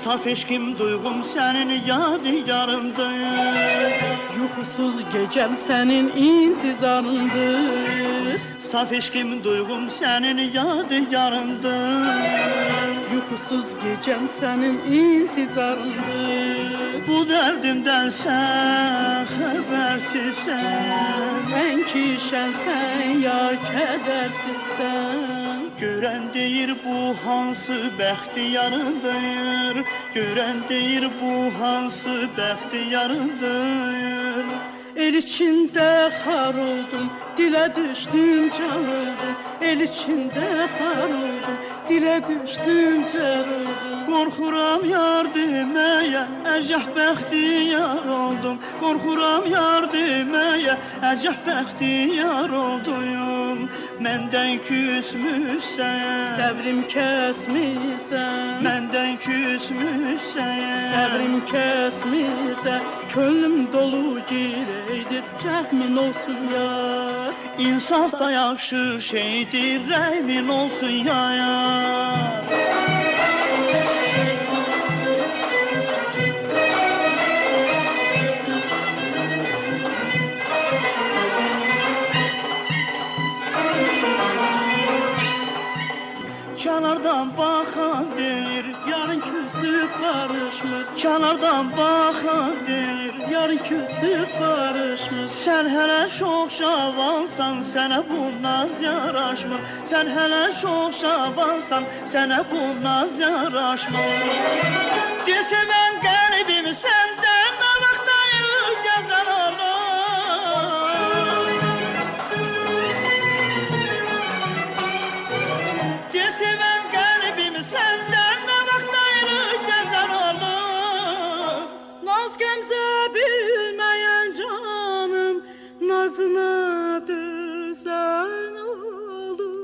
Saf eşkim duygum senin yadigarındır. Yuxusuz gecəm sənin intizarındır. Saf eşkim duygum senin yadigarındır. Yuxusuz gecəm sənin intizarındır. Bu dərdimdən sən xəbərsizsən. Sən ki şənsən ya kədərsizsən. Görən deyir bu hansı bəxtiyarındır. Görən deyir bu hansı bəxtiyarındır. El içində xar oldum, dilə düşdüm, can oldum. El içində xar oldum, dilə düşdüm, can oldum. Qorxuram yar deməyə, əcəh bəxtiyar oldum. Qorxuram yar deməyə, əcəh bəxtiyar oldum. Məndən küsmüşsən, Səbrim kəsmirsən, məndən küsmüşsən. səbrim kəsmirsən, könlüm dolu girəydir, rəhmin olsun yar. İnsaf da yaxşı şeydir, rəhmin olsun yar. Kənardan baxan deyir, Yarın küsüb barışmır, kənardan baxan deyir. yarın küsüb barışmır. Sən hələ çox şavansan, sənə bu naz yaraşmır. Sən hələ çox şavansan, sənə bu naz yaraşmır. Desə mən qəlbim səndən nə vaxt ayrı gəzən olur. Desə mən qəlbim səndən nə vaxt ayrı gəzən olur. Naz qəmzə bilməyən canım, nazına düzən olur.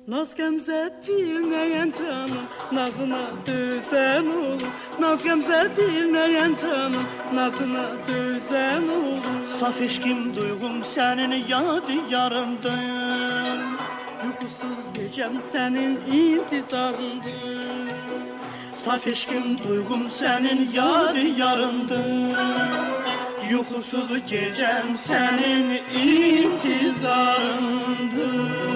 Naz qəmzə bilməyən canım, nazına düzən olur. Naz qəmzə bilməyən canım, nazına düzən olur. Saf eşkim duygum sənin yadigarındır. Yuxusuz gecəm sənin intizarındır. Saf eşkim duygum sənin yadigarındır. Yuxusuz gecəm sənin intizarındır.